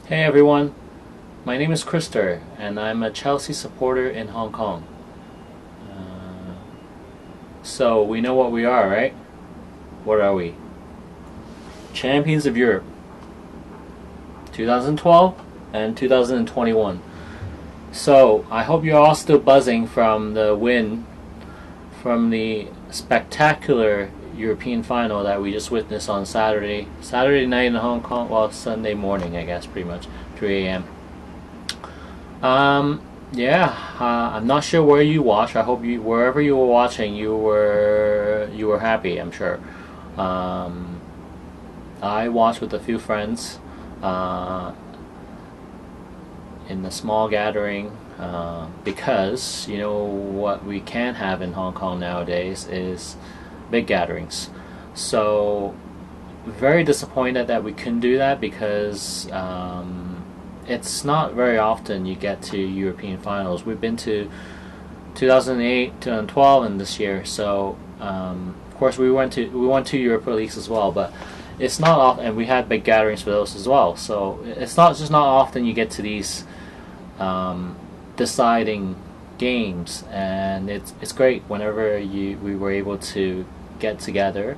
Hey everyone, my name is Krister and I'm a Chelsea supporter in Hong Kong. Uh, so we know what we are, right? What are we? Champions of Europe 2012 and 2021. So I hope you're all still buzzing from the win from the spectacular European final that we just witnessed on Saturday night in Hong Kong, well, Sunday morning, I guess, pretty much, 3 a.m. I'm not sure where you watch. I hope wherever you were watching, you were happy. I'm sure. Um, I watched with a few friends uh, in a small gathering because you know what we can have in Hong Kong nowadays is big gatherings. So very disappointed that we couldn't do that because it's not very often you get to European finals. We've been to 2008, 2012, and this year. So of course we went to Europa Leagues as well, but it's not often, and we had big gatherings for those as well. So it's not often you get to these deciding games, and it's great whenever we were able to get together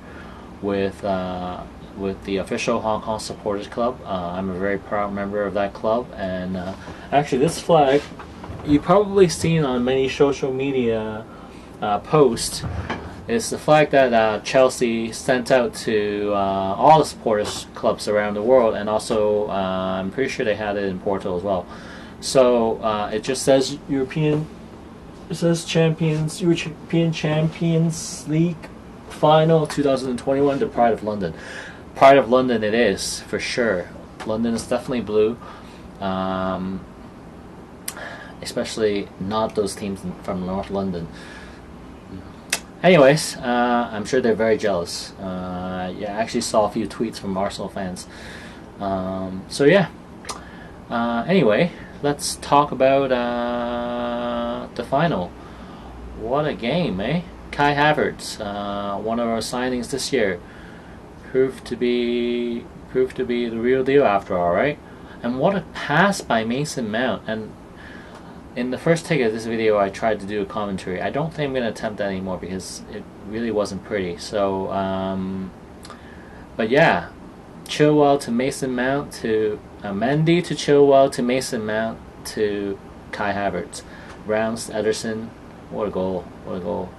with the official Hong Kong Supporters Club. I'm a very proud member of that club, and actually, this flag you've probably seen on many social media posts. It's the flag that Chelsea sent out to all the supporters clubs around the world, and also I'm pretty sure they had it in Porto as well. So it just says European. It says European Champions League Final 2021. The Pride of London. Pride of London, it is for sure. London is definitely blue, especially not those teams from North London. Anyways, I'm sure they're very jealous. I actually saw a few tweets from Arsenal fans. So yeah. Anyway, let's talk about the final. What a game, eh? Kai Havertz, one of our signings this year, proved to be the real deal after all, right? And what a pass by Mason Mount! And in the first take of this video, I tried to do a commentary. I don't think I'm going to attempt that anymore because it really wasn't pretty. So, but yeah, Chilwell to Mason Mount to Mendy to Chilwell to Mason Mount to Kai Havertz. Rounds to Ederson. What a goal! What a goal!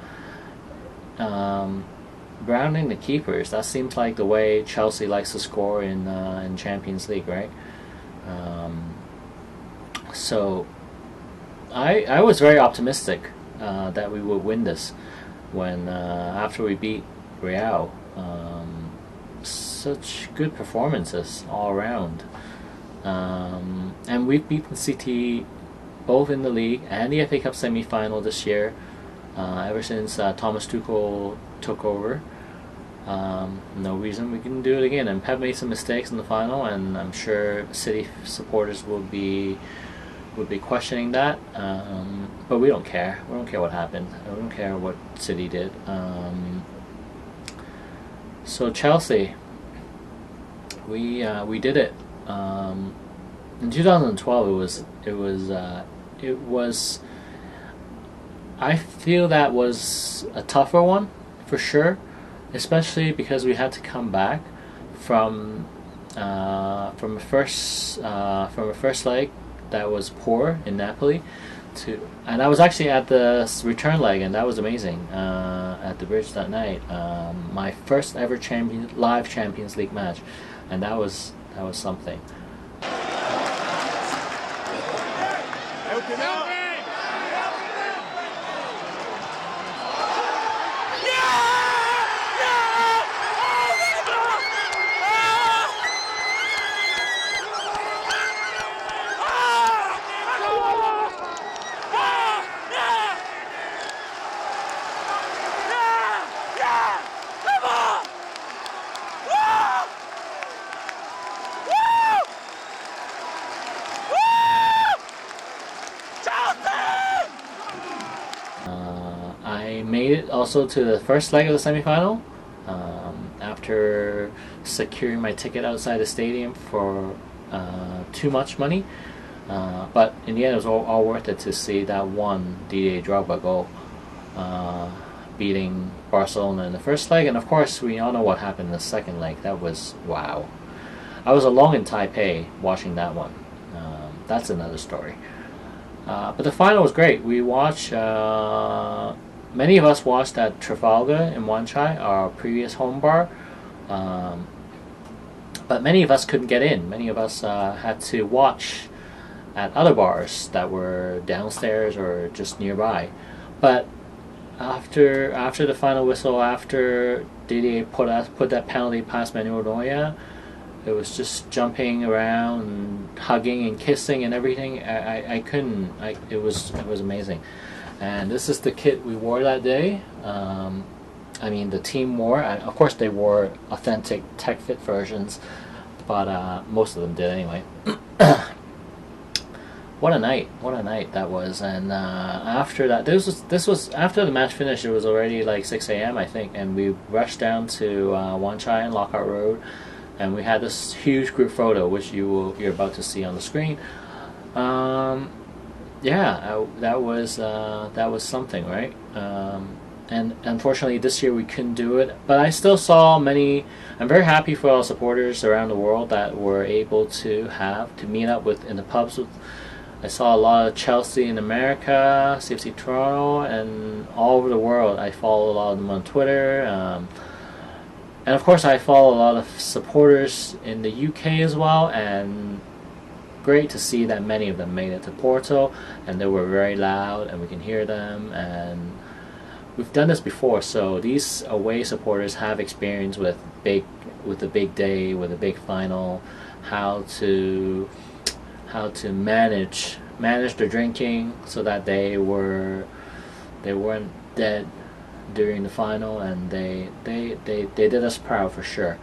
Grounding the keepers. That seems like the way Chelsea likes to score in Champions League, right? So I was very optimistic that we would win this when after we beat Real. Such good performances all around, and we've beaten City both in the league and the FA Cup semi-final this year. Ever since Thomas Tuchel took over, no reason we can do it again. And Pep made some mistakes in the final, and I'm sure City supporters would be questioning that. But we don't care. We don't care what happened. We don't care what City did. So Chelsea, we did it. In 2012, it was. I feel that was a tougher one, for sure, especially because we had to come back from a first leg that was poor in Napoli, and I was actually at the return leg, and that was amazing at the Bridge that night. My first ever live Champions League match, and that was something. I made it also to the first leg of the semifinal after securing my ticket outside the stadium for too much money. But in the end, it was all worth it to see that one Didier Drogba goal, beating Barcelona in the first leg. And of course, we all know what happened in the second leg. That was wow. I was alone in Taipei watching that one. That's another story. But the final was great. We watched. Many of us watched at Trafalgar in Wan Chai, our previous home bar. But many of us couldn't get in. Many of us had to watch at other bars that were downstairs or just nearby. But after the final whistle, after Didier put that penalty past Manuel Neuer, it was just jumping around and hugging and kissing and everything. I couldn't. It was amazing. And this is the kit we wore that day. I mean, the team wore. Of course, they wore authentic Tech Fit versions, but most of them did anyway. What a night! What a night that was! And after that, this was after the match finished. It was already like 6 a.m. I think, and we rushed down to Wan Chai and Lockhart Road, and we had this huge group photo, which you're about to see on the screen. That was something, right? And unfortunately, this year we couldn't do it. But I still saw many. I'm very happy for all supporters around the world that were able to meet up in the pubs with. I saw a lot of Chelsea in America, CFC Toronto, and all over the world. I follow a lot of them on Twitter. And of course, I follow a lot of supporters in the UK as well. And great to see that many of them made it to Porto, and they were very loud, and we can hear them. And we've done this before, so these away supporters have experience with the big day, with a big final, how to manage their drinking so that they weren't dead during the final, and they did us proud for sure.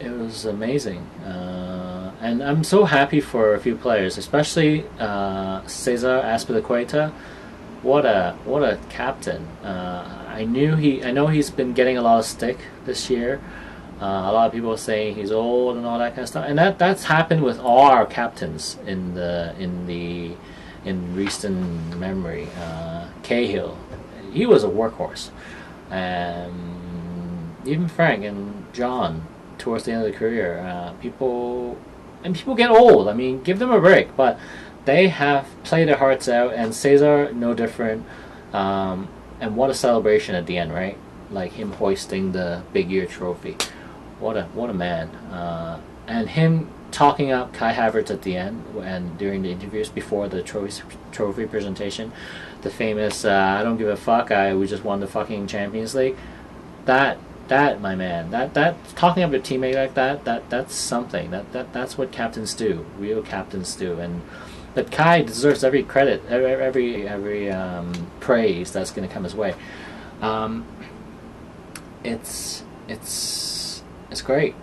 It was amazing, and I'm so happy for a few players, especially Cesar Azpilicueta. What a captain! I know he's been getting a lot of stick this year. A lot of people are saying he's old and all that kind of stuff, and that's happened with all our captains in recent memory. Cahill, he was a workhorse, and even Frank and John towards the end of the career. People get old. I mean, give them a break, but they have played their hearts out, and Cesar no different. And what a celebration at the end, right? Like him hoisting the Big Year trophy. What a man. And him talking up Kai Havertz at the end and during the interviews before the trophy presentation, the famous "I don't give a fuck, we just won the fucking Champions League." That my man, that talking up your teammate like that's something. That's what captains do. Real captains do. And but Kai deserves every credit, every praise that's going to come his way. It's great.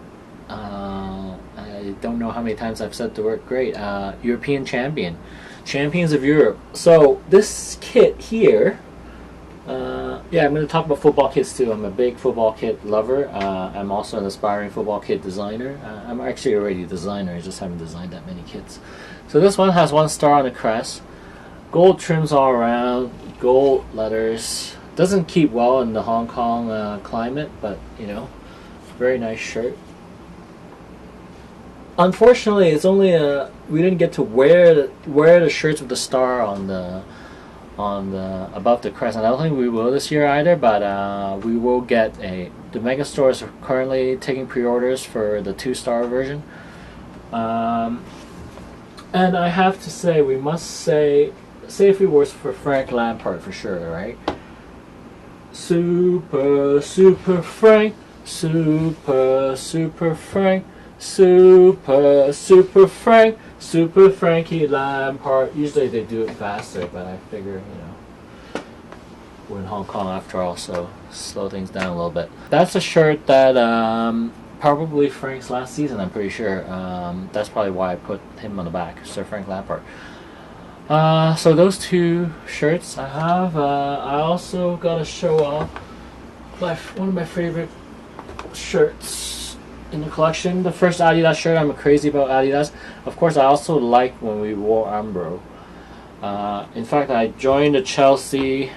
I don't know how many times I've said the word great. European champions of Europe. So this kit here, I'm going to talk about football kits too. I'm a big football kit lover. I'm also an aspiring football kit designer. I'm actually already a designer. I just haven't designed that many kits. So this one has 1 star on the crest, gold trims all around, gold letters. Doesn't keep well in the Hong Kong climate, but very nice shirt. Unfortunately, it's only we didn't get to wear the shirts with the star on the above the crest. And I don't think we will this year either, but we will get the mega stores are currently taking pre-orders for the 2-star version. And I have to say, we must say a few words for Frank Lampard for sure, right? Super Frank, Super Frank, Super Frankie Lampard. Usually they do it faster, but I figure, we're in Hong Kong after all, so slow things down a little bit. That's a shirt that probably Frank's last season, I'm pretty sure. That's probably why I put him on the back, Sir Frank Lampard. So those 2 shirts I have. I also got to show off one of my favorite shirts. in the collection. The first Adidas shirt, I'm crazy about Adidas. Of course, I also like when we wore Umbro. In fact, I joined the Chelsea.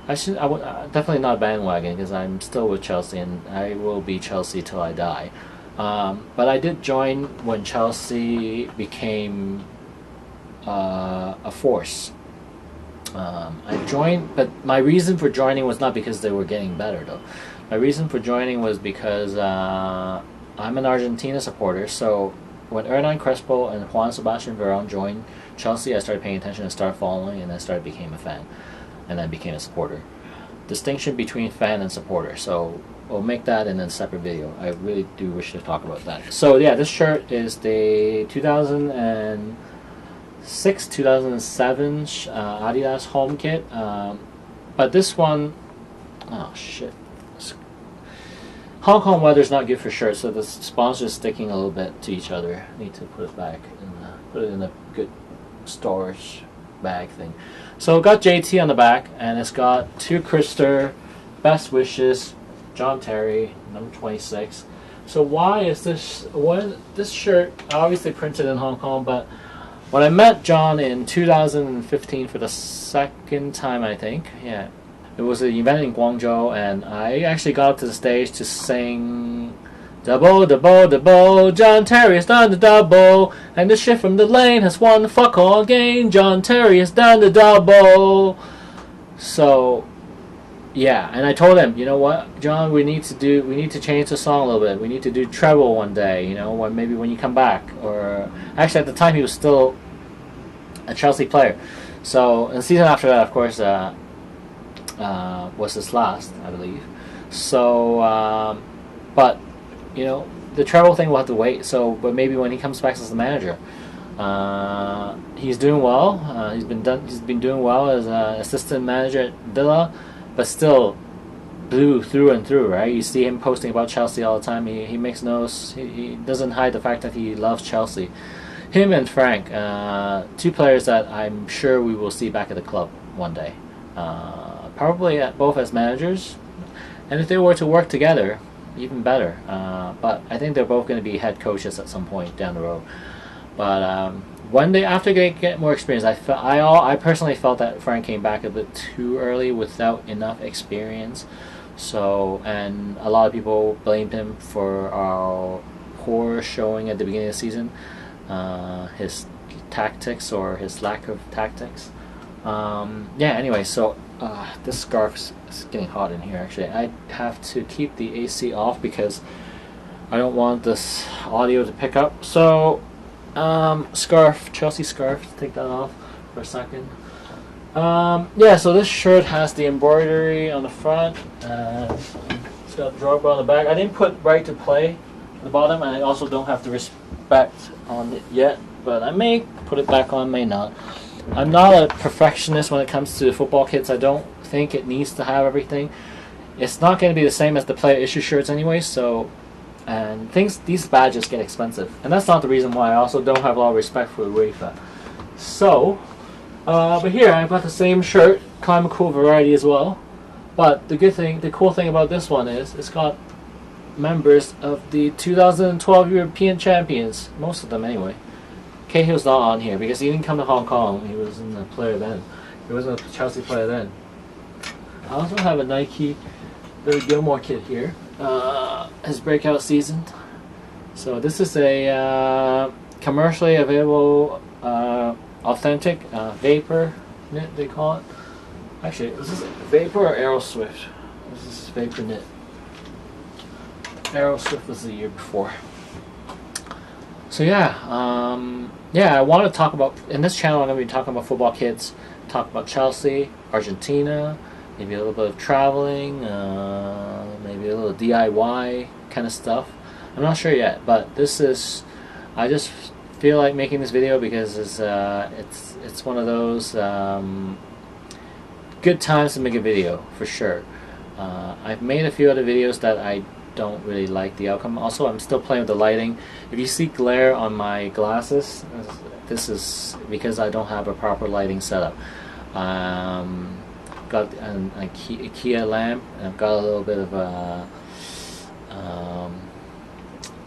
I would definitely not bandwagon because I'm still with Chelsea and I will be Chelsea till I die. But I did join when Chelsea became a force. I joined, but my reason for joining was not because they were getting better though. My reason for joining was because I'm an Argentina supporter. So when Hernan Crespo and Juan Sebastian Veron joined Chelsea, I started paying attention and started following, and I became a fan, and then became a supporter. Distinction between fan and supporter. So we'll make that in a separate video. I really do wish to talk about that. So yeah, this shirt is the 2006, 2007 Adidas home kit. But this one, oh shit. Hong Kong weather's not good for shirts, so the sponsor's sticking a little bit to each other. Need to put it back and put it in a good storage bag thing. So it got JT on the back, and it's got to Krister, best wishes, John Terry, number 26. So why is this shirt obviously printed in Hong Kong? But when I met John in 2015 for the second time, I think, yeah. It was an event in Guangzhou, and I actually got up to the stage to sing double, double, double, John Terry has done the double, and the shit from the lane has won the fuck all game, John Terry has done the double. So, yeah, and I told him, you know what, John, we need to change the song a little bit. We need to do treble one day, you know, maybe when you come back. Or, actually at the time he was still a Chelsea player. So, in the season after that, of course, was his last, I believe. So, but you know, the treble thing will have to wait. So, but maybe when he comes back as the manager, he's doing well. He's been doing well as assistant manager at Villa, but still blue through and through, right? You see him posting about Chelsea all the time. He makes he doesn't hide the fact that he loves Chelsea. Him and Frank, two players that I'm sure we will see back at the club one day. Probably both as managers, and if they were to work together, even better. But I think they're both going to be head coaches at some point down the road. But one day after they get more experience, I personally felt that Frank came back a bit too early without enough experience. So, and a lot of people blamed him for our poor showing at the beginning of the season, his tactics or his lack of tactics. Yeah. Anyway, so. This scarf is getting hot in here actually. I have to keep the AC off because I don't want this audio to pick up. So scarf, Chelsea scarf, take that off for a second. Yeah, so this shirt has the embroidery on the front, it's got Drogba on the back. I didn't put right to play at the bottom, and I also don't have the respect on it yet, but I may put it back on, may not. I'm not a perfectionist when it comes to football kits. I don't think it needs to have everything. It's not going to be the same as the player issue shirts anyway, so, and these badges get expensive. And that's not the reason why. I also don't have a lot of respect for UEFA. So, but here I've got the same shirt, kind of cool variety as well. But the cool thing about this one is it's got members of the 2012 European champions, most of them anyway. Cahill's not on here because he didn't come to Hong Kong. He wasn't a player then. He wasn't a Chelsea player then. I also have a Nike Billy Gilmore kit here. His breakout season. So this is a commercially available, authentic vapor knit, they call it. Actually, this is Vapor or Aeroswift? This is Vapor knit. Aeroswift was the year before. So yeah, I want to talk about, in this channel I'm going to be talking about football kits, talk about Chelsea, Argentina, maybe a little bit of traveling, maybe a little DIY kind of stuff. I'm not sure yet, but this is, I just feel like making this video because it's one of those good times to make a video, for sure. I've made a few other videos that I don't really like the outcome. Also, I'm still playing with the lighting. If you see glare on my glasses, this is because I don't have a proper lighting setup. Got an IKEA lamp, and I've got a little bit of a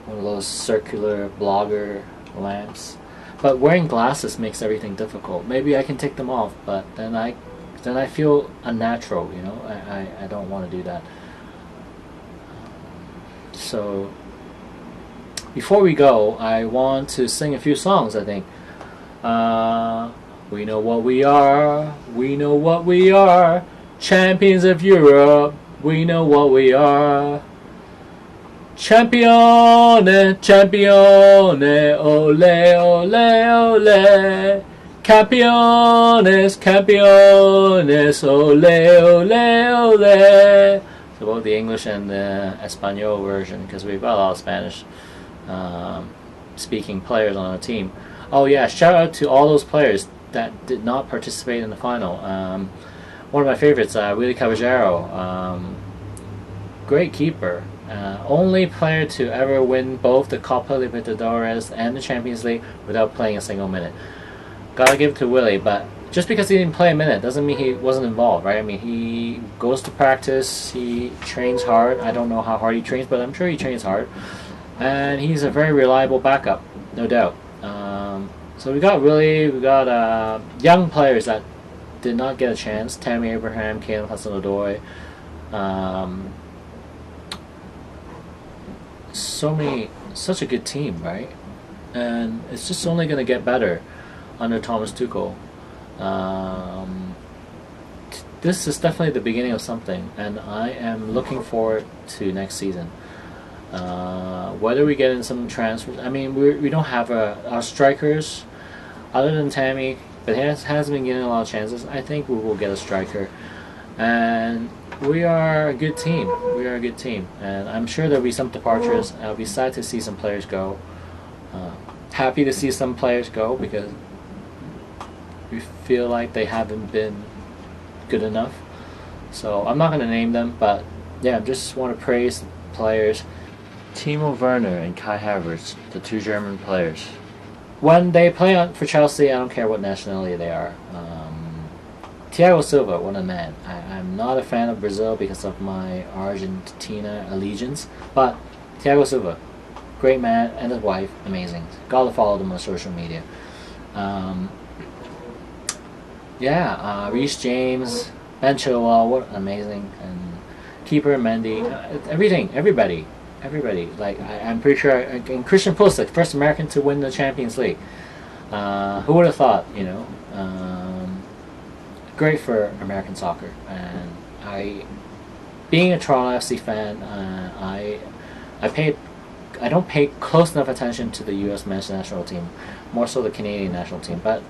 one of those circular blogger lamps. But wearing glasses makes everything difficult. Maybe I can take them off, but then I feel unnatural. You know, I don't want to do that. So before we go, I want to sing a few songs. I think. We know what we are. We know what we are. Champions of Europe. We know what we are. Champione, champione, ole, ole, ole. Campeones, campeones, ole, ole, ole. So both the English and the Espanol version, because we've got a lot of Spanish speaking players on our team. Oh yeah, shout out to all those players that did not participate in the final. One of my favorites, Willy Caballero, great keeper. Only player to ever win both the Copa Libertadores and the Champions League without playing a single minute. Gotta give it to Willy, but just because he didn't play a minute doesn't mean he wasn't involved, right? I mean, he goes to practice, he trains hard. I don't know how hard he trains, but I'm sure he trains hard. And he's a very reliable backup, no doubt. So we got Willy, we got young players that did not get a chance. Tammy Abraham, Caleb Hudson-Odoi. Such a good team, right? And it's just only going to get better under Thomas Tuchel. This is definitely the beginning of something, and I am looking forward to next season. Whether we get in some transfers, I mean, we don't have our strikers, other than Tammy, but he hasn't been getting a lot of chances. I think we will get a striker, and we are a good team. We are a good team, and I'm sure there'll be some departures. I'll be sad to see some players go. Happy to see some players go because we feel like they haven't been good enough. So I'm not going to name them, but yeah, I just want to praise the players. Timo Werner and Kai Havertz, the two German players. When they play for Chelsea, I don't care what nationality they are. Thiago Silva, what a man. I'm not a fan of Brazil because of my Argentina allegiance, but Thiago Silva, great man, and his wife, amazing. Gotta follow them on social media. Reece James, Ben Chilwell, what amazing, and keeper Mendy, everybody. Like I'm pretty sure, and Christian Pulisic, first American to win the Champions League. Who would have thought? You know, great for American soccer. And being a Toronto FC fan, I don't pay close enough attention to the U.S. men's national team, more so the Canadian national team. But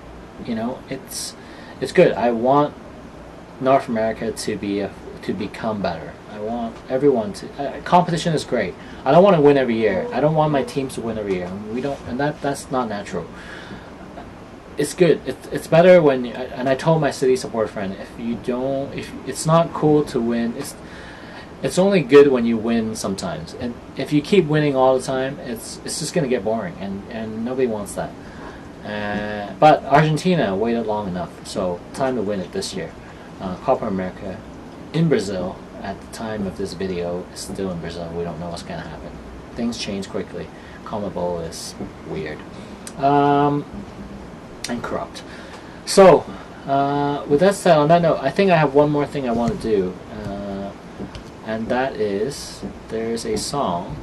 you know, it's good. I want North America to become better. I want everyone to. Competition is great. I don't want to win every year. I don't want my teams to win every year. We don't, and that's not natural. It's good. It's better when. And I told my City support friend, if it's not cool to win, it's only good when you win sometimes. And if you keep winning all the time, it's just gonna get boring, and nobody wants that. But Argentina waited long enough, so time to win it this year. Copa America in Brazil. At the time of this video, is still in Brazil. We don't know what's going to happen. Things change quickly. CONMEBOL is weird and corrupt. So, with that said, on that note, I think I have one more thing I want to do, and that is there's a song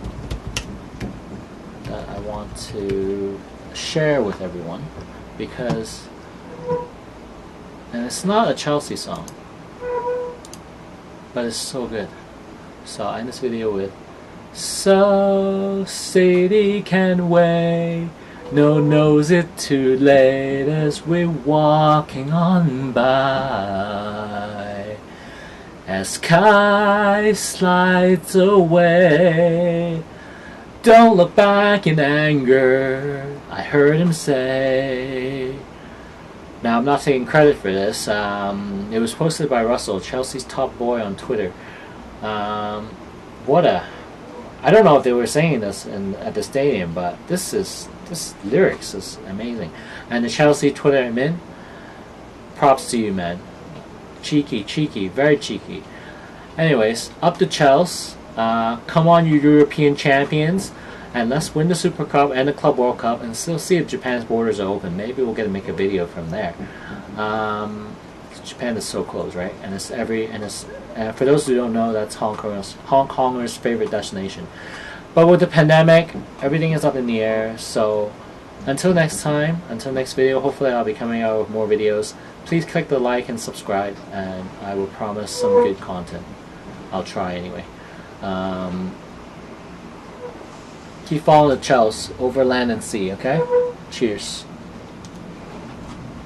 that I want to share with everyone because, and it's not a Chelsea song, but it's so good. So I end this video with So City can wait, no knows it too late as we're walking on by. As sky slides away, don't look back in anger, I heard him say. Now, I'm not taking credit for this. It was posted by Russell, Chelsea's top boy, on Twitter. I don't know if they were saying this at the stadium, but this lyrics is amazing. And the Chelsea Twitter admin, props to you, man. Cheeky, very cheeky. Anyways, up to Chelsea. Come on, you European champions. and let's win the Super Cup and the Club World Cup, and still see if Japan's borders are open. Maybe we'll get to make a video from there. Japan is so close, right? And for those who don't know, that's Hong Kongers' favorite destination. But with the pandemic, everything is up in the air. So until next time, until next video, hopefully I'll be coming out with more videos. Please click the like and subscribe, and I will promise some good content. I'll try anyway. Keep following the Chels over land and sea, okay? Cheers.